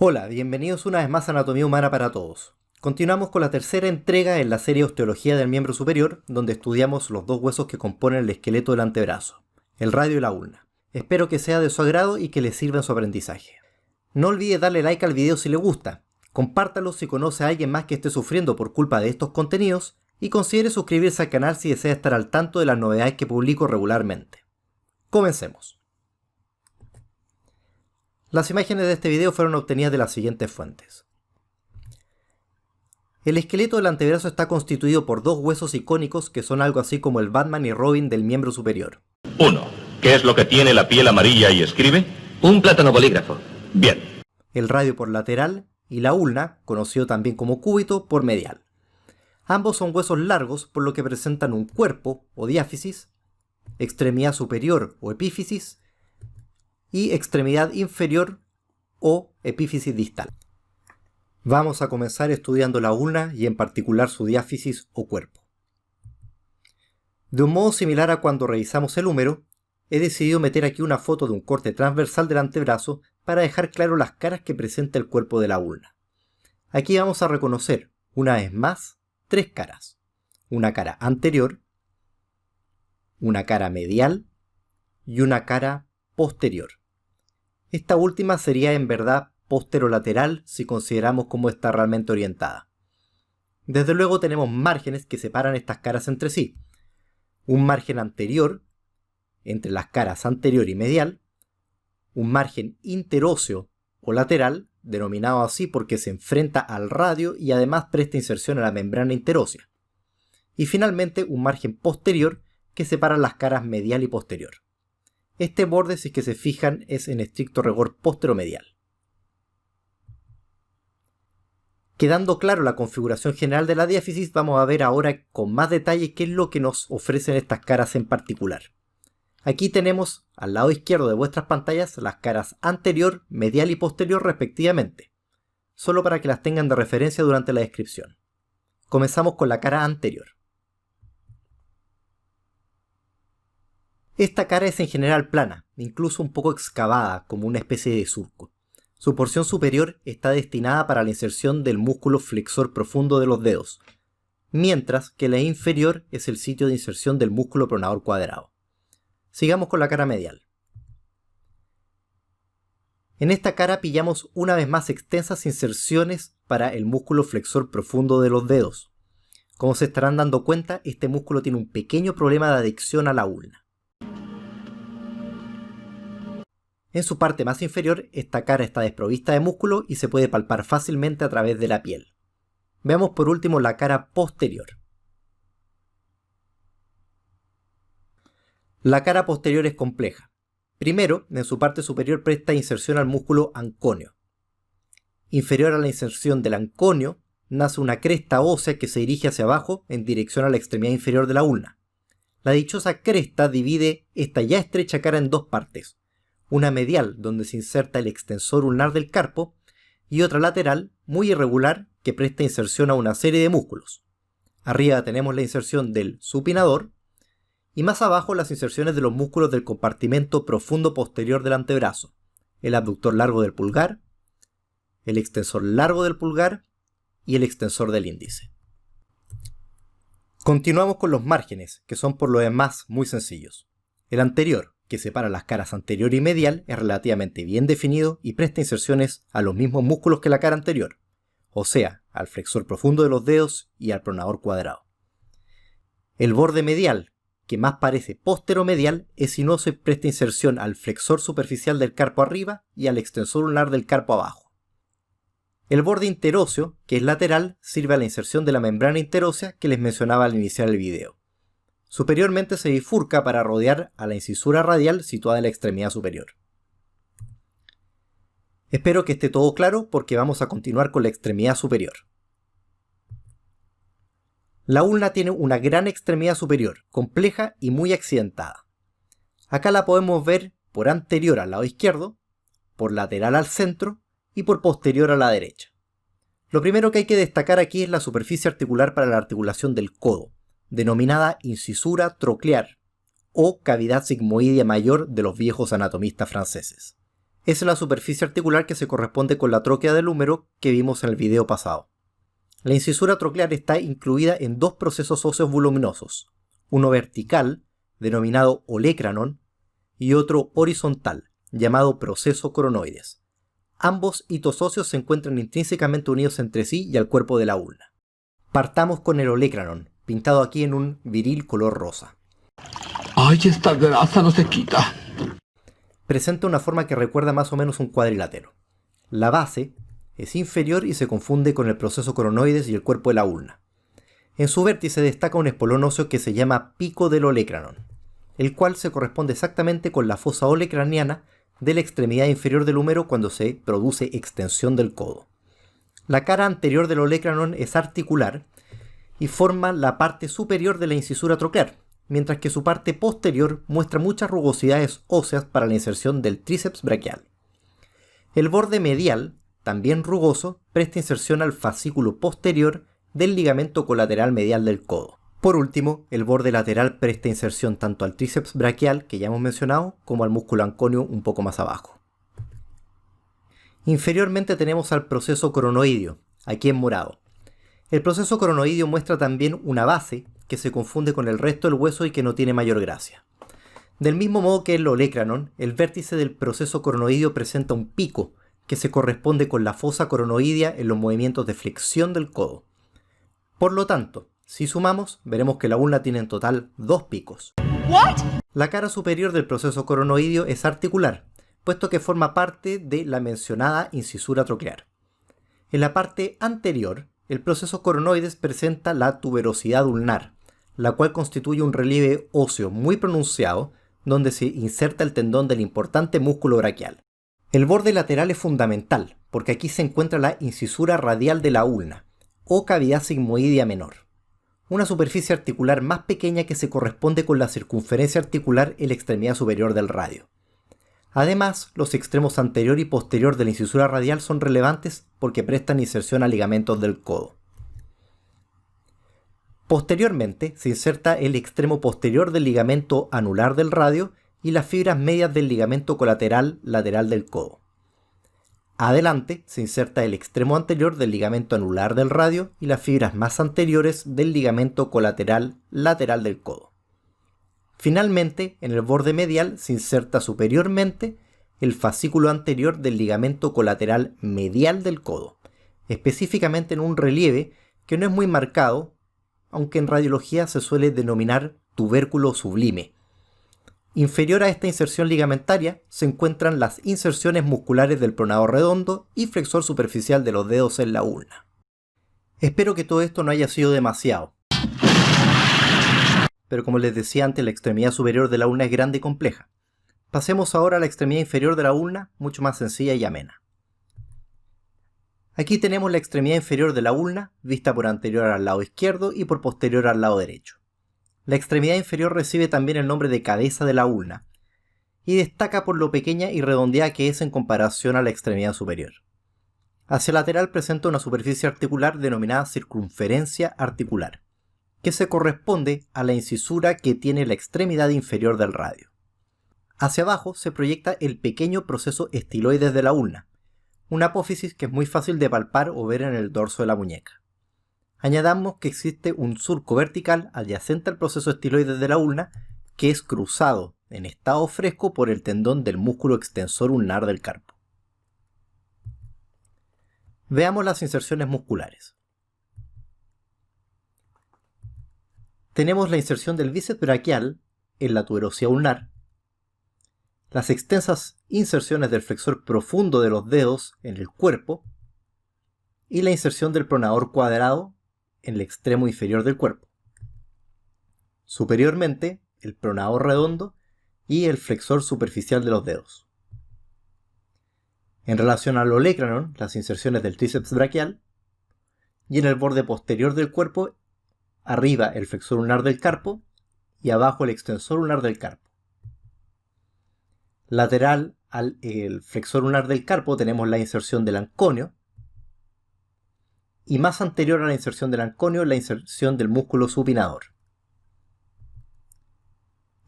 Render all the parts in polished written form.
Hola, bienvenidos una vez más a Anatomía Humana para Todos. Continuamos con la tercera entrega en la serie Osteología del Miembro Superior, donde estudiamos los dos huesos que componen el esqueleto del antebrazo, el radio y la ulna. Espero que sea de su agrado y que les sirva en su aprendizaje. No olvide darle like al video si le gusta, compártalo si conoce a alguien más que esté sufriendo por culpa de estos contenidos y considere suscribirse al canal si desea estar al tanto de las novedades que publico regularmente. Comencemos. Las imágenes de este video fueron obtenidas de las siguientes fuentes. El esqueleto del antebrazo está constituido por dos huesos icónicos que son algo así como el Batman y Robin del miembro superior. 1. ¿Qué es lo que tiene la piel amarilla y escribe? Un plátano bolígrafo. Bien. El radio por lateral y la ulna, conocido también como cúbito, por medial. Ambos son huesos largos, por lo que presentan un cuerpo o diáfisis, extremidad superior o epífisis, y extremidad inferior o epífisis distal. Vamos a comenzar estudiando la ulna y en particular su diáfisis o cuerpo. De un modo similar a cuando revisamos el húmero, he decidido meter aquí una foto de un corte transversal del antebrazo para dejar claro las caras que presenta el cuerpo de la ulna. Aquí vamos a reconocer, una vez más, tres caras. Una cara anterior, una cara medial y una cara posterior. Esta última sería en verdad posterolateral si consideramos cómo está realmente orientada. Desde luego tenemos márgenes que separan estas caras entre sí. Un margen anterior, entre las caras anterior y medial, un margen interóseo o lateral, denominado así porque se enfrenta al radio y además presta inserción a la membrana interósea. Y finalmente un margen posterior que separa las caras medial y posterior. Este borde, si es que se fijan, es en estricto rigor posteromedial. Quedando claro la configuración general de la diáfisis, vamos a ver ahora con más detalle qué es lo que nos ofrecen estas caras en particular. Aquí tenemos al lado izquierdo de vuestras pantallas las caras anterior, medial y posterior respectivamente, solo para que las tengan de referencia durante la descripción. Comenzamos con la cara anterior. Esta cara es en general plana, incluso un poco excavada, como una especie de surco. Su porción superior está destinada para la inserción del músculo flexor profundo de los dedos, mientras que la inferior es el sitio de inserción del músculo pronador cuadrado. Sigamos con la cara medial. En esta cara pillamos una vez más extensas inserciones para el músculo flexor profundo de los dedos. Como se estarán dando cuenta, este músculo tiene un pequeño problema de adhesión a la ulna. En su parte más inferior, esta cara está desprovista de músculo y se puede palpar fácilmente a través de la piel. Veamos por último la cara posterior. La cara posterior es compleja. Primero, en su parte superior presta inserción al músculo anconio. Inferior a la inserción del anconio, nace una cresta ósea que se dirige hacia abajo en dirección a la extremidad inferior de la ulna. La dichosa cresta divide esta ya estrecha cara en dos partes. Una medial, donde se inserta el extensor ulnar del carpo, y otra lateral, muy irregular, que presta inserción a una serie de músculos. Arriba tenemos la inserción del supinador, y más abajo las inserciones de los músculos del compartimento profundo posterior del antebrazo, el abductor largo del pulgar, el extensor largo del pulgar y el extensor del índice. Continuamos con los márgenes, que son por lo demás muy sencillos. El anterior, que separa las caras anterior y medial, es relativamente bien definido y presta inserciones a los mismos músculos que la cara anterior, o sea, al flexor profundo de los dedos y al pronador cuadrado. El borde medial, que más parece posteromedial, es sinuoso y presta inserción al flexor superficial del carpo arriba y al extensor ulnar del carpo abajo. El borde interóseo, que es lateral, sirve a la inserción de la membrana interósea que les mencionaba al iniciar el video. Superiormente se bifurca para rodear a la incisura radial situada en la extremidad superior. Espero que esté todo claro porque vamos a continuar con la extremidad superior. La ulna tiene una gran extremidad superior, compleja y muy accidentada. Acá la podemos ver por anterior al lado izquierdo, por lateral al centro y por posterior a la derecha. Lo primero que hay que destacar aquí es la superficie articular para la articulación del codo, denominada incisura troclear o cavidad sigmoidea mayor de los viejos anatomistas franceses. Esa es la superficie articular que se corresponde con la tróquea del húmero que vimos en el video pasado. La incisura troclear está incluida en dos procesos óseos voluminosos, uno vertical, denominado olecranon, y otro horizontal, llamado proceso coronoides. Ambos hitos óseos se encuentran intrínsecamente unidos entre sí y al cuerpo de la ulna. Partamos con el olecranon, pintado aquí en un viril color rosa. ¡Ay, esta grasa no se quita! Presenta una forma que recuerda más o menos un cuadrilátero. La base es inferior y se confunde con el proceso coronoides y el cuerpo de la ulna. En su vértice destaca un espolón óseo que se llama pico del olecranon, el cual se corresponde exactamente con la fosa olecraniana de la extremidad inferior del húmero cuando se produce extensión del codo. La cara anterior del olecranon es articular y forma la parte superior de la incisura troclear, mientras que su parte posterior muestra muchas rugosidades óseas para la inserción del tríceps braquial. El borde medial, también rugoso, presta inserción al fascículo posterior del ligamento colateral medial del codo. Por último, el borde lateral presta inserción tanto al tríceps braquial, que ya hemos mencionado, como al músculo anconio un poco más abajo. Inferiormente tenemos al proceso coronoideo, aquí en morado. El proceso coronoideo muestra también una base que se confunde con el resto del hueso y que no tiene mayor gracia. Del mismo modo que el olecranon, el vértice del proceso coronoideo presenta un pico que se corresponde con la fosa coronoidea en los movimientos de flexión del codo. Por lo tanto, si sumamos, veremos que la ulna tiene en total 2 picos. ¿What? La cara superior del proceso coronoideo es articular, puesto que forma parte de la mencionada incisura troclear. En la parte anterior, el proceso coronoides presenta la tuberosidad ulnar, la cual constituye un relieve óseo muy pronunciado donde se inserta el tendón del importante músculo braquial. El borde lateral es fundamental, porque aquí se encuentra la incisura radial de la ulna, o cavidad sigmoidea menor, una superficie articular más pequeña que se corresponde con la circunferencia articular en la extremidad superior del radio. Además, los extremos anterior y posterior de la incisura radial son relevantes porque prestan inserción a ligamentos del codo. Posteriormente se inserta el extremo posterior del ligamento anular del radio y las fibras medias del ligamento colateral lateral del codo. Adelante se inserta el extremo anterior del ligamento anular del radio y las fibras más anteriores del ligamento colateral lateral del codo. Finalmente, en el borde medial se inserta superiormente el fascículo anterior del ligamento colateral medial del codo, específicamente en un relieve que no es muy marcado, aunque en radiología se suele denominar tubérculo sublime. Inferior a esta inserción ligamentaria se encuentran las inserciones musculares del pronador redondo y flexor superficial de los dedos en la ulna. Espero que todo esto no haya sido demasiado. Pero como les decía antes, la extremidad superior de la ulna es grande y compleja. Pasemos ahora a la extremidad inferior de la ulna, mucho más sencilla y amena. Aquí tenemos la extremidad inferior de la ulna, vista por anterior al lado izquierdo y por posterior al lado derecho. La extremidad inferior recibe también el nombre de cabeza de la ulna, y destaca por lo pequeña y redondeada que es en comparación a la extremidad superior. Hacia el lateral presenta una superficie articular denominada circunferencia articular, que se corresponde a la incisura que tiene la extremidad inferior del radio. Hacia abajo se proyecta el pequeño proceso estiloides de la ulna, una apófisis que es muy fácil de palpar o ver en el dorso de la muñeca. Añadamos que existe un surco vertical adyacente al proceso estiloides de la ulna que es cruzado en estado fresco por el tendón del músculo extensor ulnar del carpo. Veamos las inserciones musculares. Tenemos la inserción del bíceps braquial en la tuberosidad ulnar, las extensas inserciones del flexor profundo de los dedos en el cuerpo y la inserción del pronador cuadrado en el extremo inferior del cuerpo. Superiormente, el pronador redondo y el flexor superficial de los dedos. En relación al olecranon, las inserciones del tríceps braquial y en el borde posterior del cuerpo, arriba el flexor ulnar del carpo y abajo el extensor ulnar del carpo. Lateral al flexor ulnar del carpo tenemos la inserción del anconio y más anterior a la inserción del anconio la inserción del músculo supinador.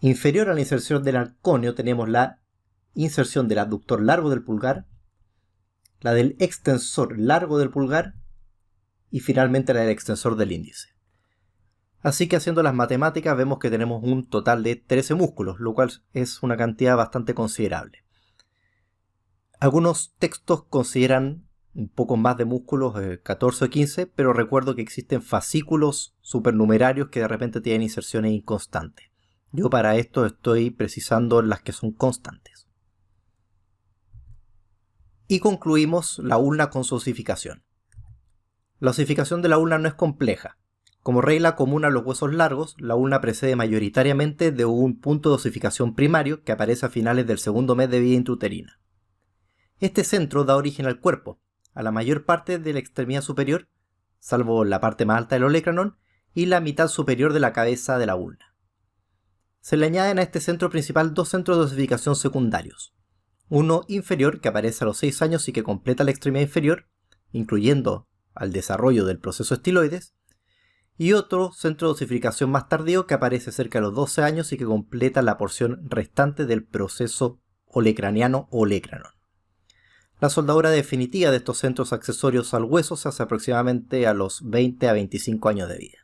Inferior a la inserción del anconio tenemos la inserción del abductor largo del pulgar, la del extensor largo del pulgar y finalmente la del extensor del índice. Así que haciendo las matemáticas vemos que tenemos un total de 13 músculos, lo cual es una cantidad bastante considerable. Algunos textos consideran un poco más de músculos, 14 o 15, pero recuerdo que existen fascículos supernumerarios que de repente tienen inserciones inconstantes. Yo para esto estoy precisando las que son constantes. Y concluimos la ulna con su osificación. La osificación de la ulna no es compleja. Como regla común a los huesos largos, la ulna precede mayoritariamente de un punto de osificación primario que aparece a finales del segundo mes de vida intrauterina. Este centro da origen al cuerpo, a la mayor parte de la extremidad superior, salvo la parte más alta del olecranon, y la mitad superior de la cabeza de la ulna. Se le añaden a este centro principal dos centros de osificación secundarios. Uno inferior, que aparece a los 6 años y que completa la extremidad inferior, incluyendo al desarrollo del proceso estiloides, y otro centro de osificación más tardío que aparece cerca de los 12 años y que completa la porción restante del proceso olecraniano o olecranon. La soldadura definitiva de estos centros accesorios al hueso se hace aproximadamente a los 20 a 25 años de vida.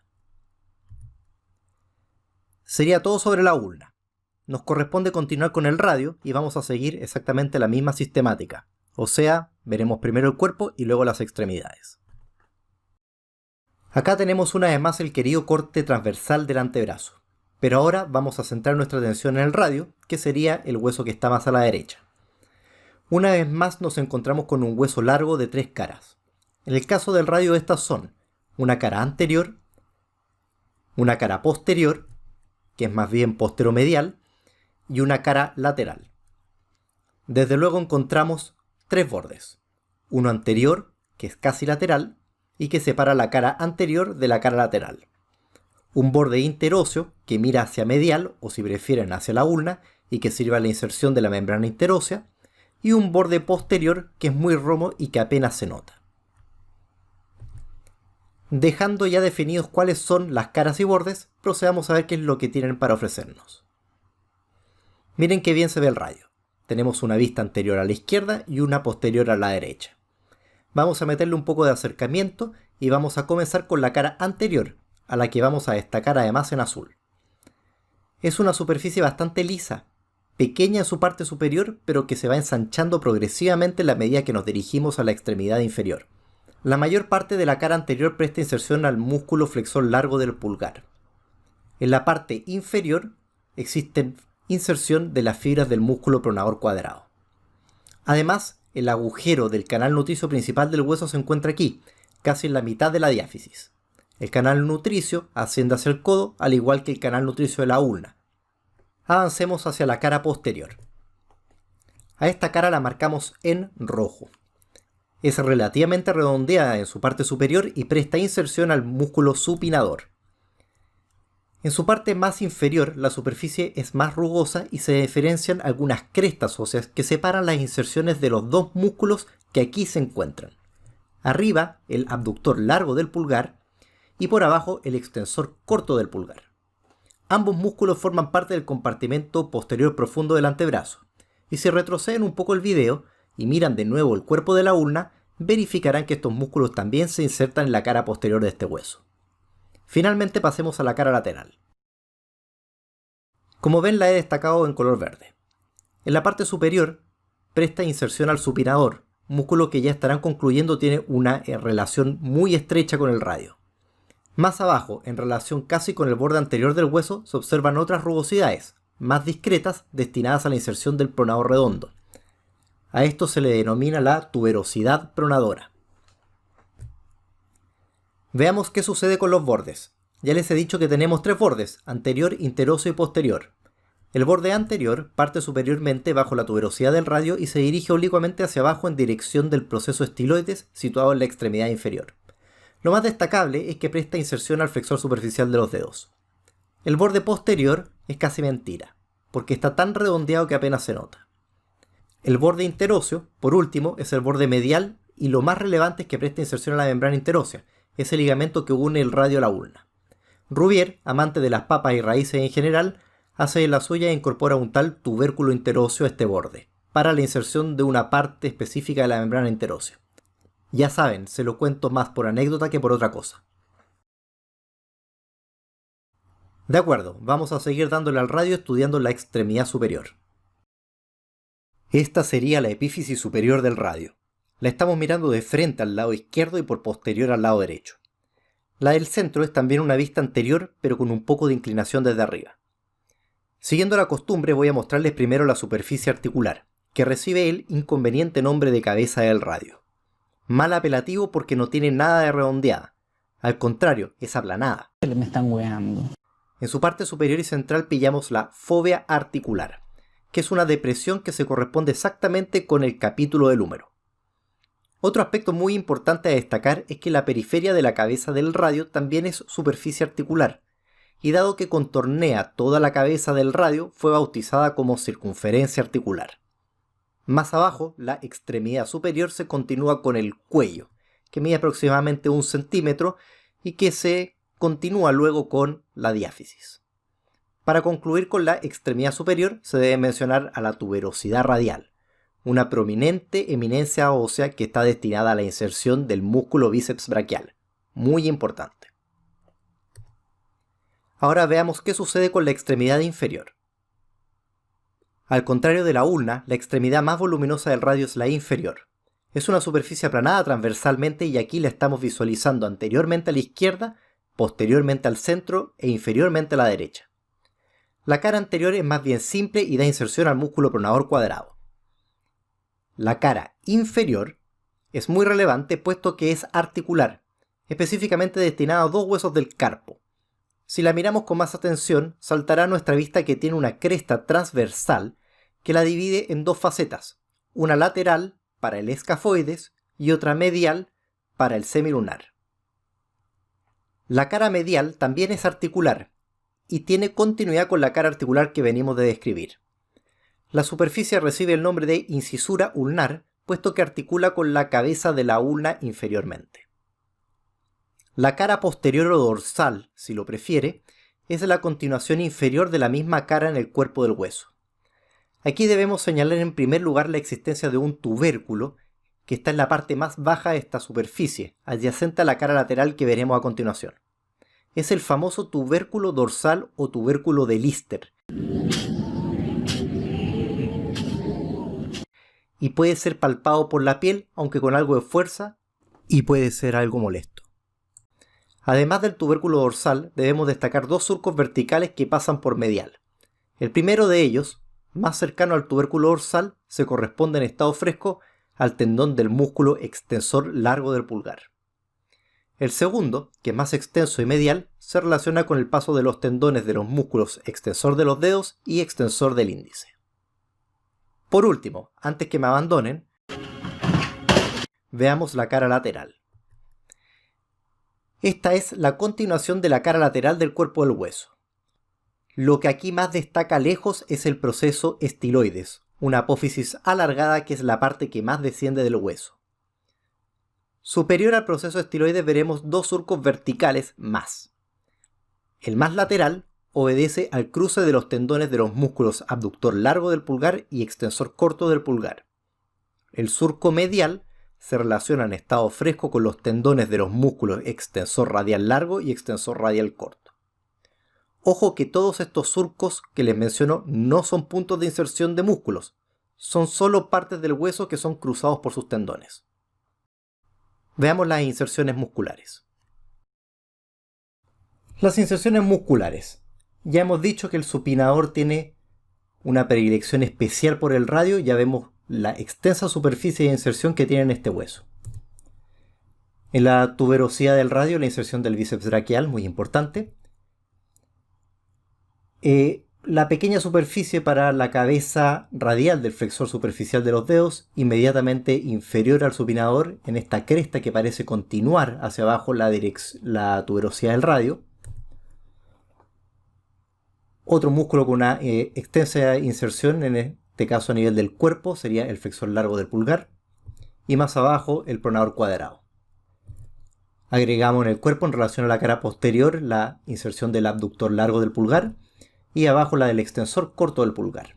Sería todo sobre la ulna. Nos corresponde continuar con el radio y vamos a seguir exactamente la misma sistemática, o sea, veremos primero el cuerpo y luego las extremidades. Acá tenemos una vez más el querido corte transversal del antebrazo, pero ahora vamos a centrar nuestra atención en el radio, que sería el hueso que está más a la derecha. Una vez más nos encontramos con un hueso largo de 3 caras. En el caso del radio estas son una cara anterior, una cara posterior, que es más bien posteromedial, y una cara lateral. Desde luego encontramos 3 bordes, uno anterior, que es casi lateral, y que separa la cara anterior de la cara lateral. Un borde interóseo que mira hacia medial, o si prefieren hacia la ulna, y que sirve a la inserción de la membrana interósea, y un borde posterior que es muy romo y que apenas se nota. Dejando ya definidos cuáles son las caras y bordes, procedamos a ver qué es lo que tienen para ofrecernos. Miren qué bien se ve el radio. Tenemos una vista anterior a la izquierda y una posterior a la derecha. Vamos a meterle un poco de acercamiento y vamos a comenzar con la cara anterior, a la que vamos a destacar además en azul. Es una superficie bastante lisa, pequeña en su parte superior, pero que se va ensanchando progresivamente en la medida que nos dirigimos a la extremidad inferior. La mayor parte de la cara anterior presta inserción al músculo flexor largo del pulgar. En la parte inferior existe inserción de las fibras del músculo pronador cuadrado. Además, el agujero del canal nutricio principal del hueso se encuentra aquí, casi en la mitad de la diáfisis. El canal nutricio asciende hacia el codo, al igual que el canal nutricio de la ulna. Avancemos hacia la cara posterior. A esta cara la marcamos en rojo. Es relativamente redondeada en su parte superior y presta inserción al músculo supinador. En su parte más inferior, la superficie es más rugosa y se diferencian algunas crestas óseas que separan las inserciones de los dos músculos que aquí se encuentran. Arriba, el abductor largo del pulgar y por abajo, el extensor corto del pulgar. Ambos músculos forman parte del compartimento posterior profundo del antebrazo. Y si retroceden un poco el video y miran de nuevo el cuerpo de la ulna, verificarán que estos músculos también se insertan en la cara posterior de este hueso. Finalmente pasemos a la cara lateral. Como ven, la he destacado en color verde. En la parte superior presta inserción al supinador, músculo que ya estarán concluyendo tiene una relación muy estrecha con el radio. Más abajo, en relación casi con el borde anterior del hueso, se observan otras rugosidades, más discretas, destinadas a la inserción del pronador redondo. A esto se le denomina la tuberosidad pronadora. Veamos qué sucede con los bordes. Ya les he dicho que tenemos 3 bordes, anterior, interóseo y posterior. El borde anterior parte superiormente bajo la tuberosidad del radio y se dirige oblicuamente hacia abajo en dirección del proceso estiloides situado en la extremidad inferior. Lo más destacable es que presta inserción al flexor superficial de los dedos. El borde posterior es casi mentira, porque está tan redondeado que apenas se nota. El borde interóseo, por último, es el borde medial y lo más relevante es que presta inserción a la membrana interósea, es el ligamento que une el radio a la ulna. Rouvier, amante de las papas y raíces en general, hace de la suya e incorpora un tal tubérculo interóseo a este borde, para la inserción de una parte específica de la membrana interósea. Ya saben, se lo cuento más por anécdota que por otra cosa. De acuerdo, vamos a seguir dándole al radio estudiando la extremidad superior. Esta sería la epífisis superior del radio. La estamos mirando de frente al lado izquierdo y por posterior al lado derecho. La del centro es también una vista anterior, pero con un poco de inclinación desde arriba. Siguiendo la costumbre, voy a mostrarles primero la superficie articular, que recibe el inconveniente nombre de cabeza del radio. Mal apelativo porque no tiene nada de redondeada. Al contrario, es aplanada. Me están weando. En su parte superior y central pillamos la fóvea articular, que es una depresión que se corresponde exactamente con el capítulo del húmero. Otro aspecto muy importante a destacar es que la periferia de la cabeza del radio también es superficie articular, y dado que contornea toda la cabeza del radio, fue bautizada como circunferencia articular. Más abajo, la extremidad superior se continúa con el cuello, que mide aproximadamente 1 centímetro y que se continúa luego con la diáfisis. Para concluir con la extremidad superior, se debe mencionar a la tuberosidad radial, una prominente eminencia ósea que está destinada a la inserción del músculo bíceps braquial. Muy importante. Ahora veamos qué sucede con la extremidad inferior. Al contrario de la ulna, la extremidad más voluminosa del radio es la inferior. Es una superficie aplanada transversalmente y aquí la estamos visualizando anteriormente a la izquierda, posteriormente al centro e inferiormente a la derecha. La cara anterior es más bien simple y da inserción al músculo pronador cuadrado. La cara inferior es muy relevante puesto que es articular, específicamente destinada a 2 huesos del carpo. Si la miramos con más atención, saltará a nuestra vista que tiene una cresta transversal que la divide en 2 facetas, una lateral para el escafoides y otra medial para el semilunar. La cara medial también es articular y tiene continuidad con la cara articular que venimos de describir. La superficie recibe el nombre de incisura ulnar, puesto que articula con la cabeza de la ulna inferiormente. La cara posterior o dorsal, si lo prefiere, es la continuación inferior de la misma cara en el cuerpo del hueso. Aquí debemos señalar en primer lugar la existencia de un tubérculo que está en la parte más baja de esta superficie, adyacente a la cara lateral que veremos a continuación. Es el famoso tubérculo dorsal o tubérculo de Lister. Y puede ser palpado por la piel, aunque con algo de fuerza, y puede ser algo molesto. Además del tubérculo dorsal, debemos destacar 2 surcos verticales que pasan por medial. El primero de ellos, más cercano al tubérculo dorsal, se corresponde en estado fresco al tendón del músculo extensor largo del pulgar. El segundo, que es más extenso y medial, se relaciona con el paso de los tendones de los músculos extensor de los dedos y extensor del índice. Por último, antes que me abandonen, veamos la cara lateral. Esta es la continuación de la cara lateral del cuerpo del hueso. Lo que aquí más destaca lejos es el proceso estiloides, una apófisis alargada que es la parte que más desciende del hueso. Superior al proceso estiloides veremos 2 surcos verticales más. El más lateral obedece al cruce de los tendones de los músculos abductor largo del pulgar y extensor corto del pulgar. El surco medial se relaciona en estado fresco con los tendones de los músculos extensor radial largo y extensor radial corto. Ojo que todos estos surcos que les menciono no son puntos de inserción de músculos, son solo partes del hueso que son cruzados por sus tendones. Veamos las inserciones musculares. Las inserciones musculares. Ya hemos dicho que el supinador tiene una predilección especial por el radio, ya vemos la extensa superficie de inserción que tiene en este hueso. En la tuberosidad del radio, la inserción del bíceps braquial, muy importante. La pequeña superficie para la cabeza radial del flexor superficial de los dedos, inmediatamente inferior al supinador, en esta cresta que parece continuar hacia abajo la tuberosidad del radio. Otro músculo con una extensa inserción, en este caso a nivel del cuerpo, sería el flexor largo del pulgar. Y más abajo, el pronador cuadrado. Agregamos en el cuerpo, en relación a la cara posterior, la inserción del abductor largo del pulgar. Y abajo la del extensor corto del pulgar.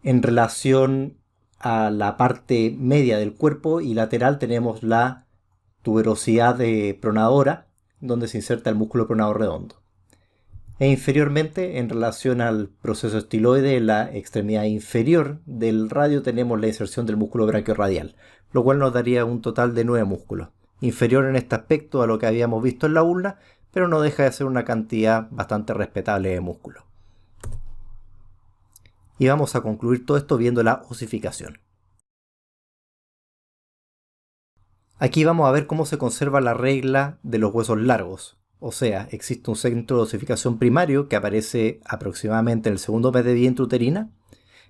En relación a la parte media del cuerpo y lateral tenemos la tuberosidad pronadora, donde se inserta el músculo pronador redondo. E inferiormente, en relación al proceso estiloide, en la extremidad inferior del radio tenemos la inserción del músculo braquiorradial, lo cual nos daría un total de 9 músculos. Inferior en este aspecto a lo que habíamos visto en la ulna, pero no deja de ser una cantidad bastante respetable de músculos. Y vamos a concluir todo esto viendo la osificación. Aquí vamos a ver cómo se conserva la regla de los huesos largos. O sea, existe un centro de osificación primario que aparece aproximadamente en el segundo mes de vida intrauterina.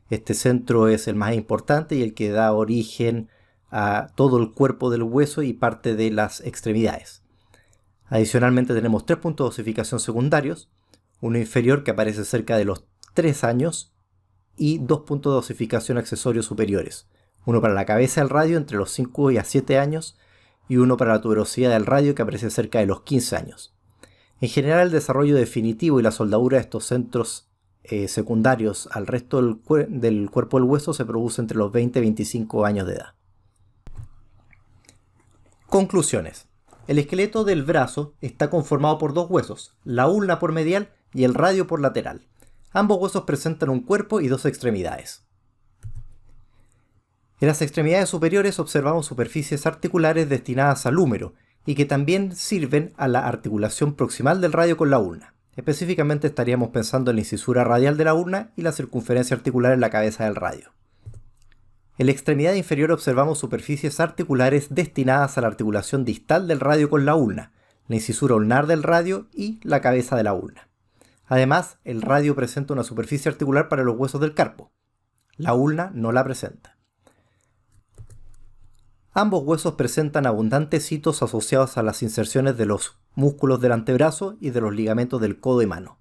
Este centro es el más importante y el que da origen a todo el cuerpo del hueso y parte de las extremidades. Adicionalmente tenemos 3 puntos de osificación secundarios, uno inferior que aparece cerca de los 3 años y 2 puntos de osificación accesorios superiores, uno para la cabeza del radio entre los 5 y 7 años y uno para la tuberosidad del radio que aparece cerca de los 15 años. En general, el desarrollo definitivo y la soldadura de estos centros secundarios al resto del cuerpo del hueso se produce entre los 20 y 25 años de edad. Conclusiones. El esqueleto del brazo está conformado por 2 huesos, la ulna por medial y el radio por lateral. Ambos huesos presentan un cuerpo y 2 extremidades. En las extremidades superiores observamos superficies articulares destinadas al húmero y que también sirven a la articulación proximal del radio con la ulna. Específicamente estaríamos pensando en la incisura radial de la ulna y la circunferencia articular en la cabeza del radio. En la extremidad inferior observamos superficies articulares destinadas a la articulación distal del radio con la ulna, la incisura ulnar del radio y la cabeza de la ulna. Además, el radio presenta una superficie articular para los huesos del carpo. La ulna no la presenta. Ambos huesos presentan abundantes hitos asociados a las inserciones de los músculos del antebrazo y de los ligamentos del codo y mano.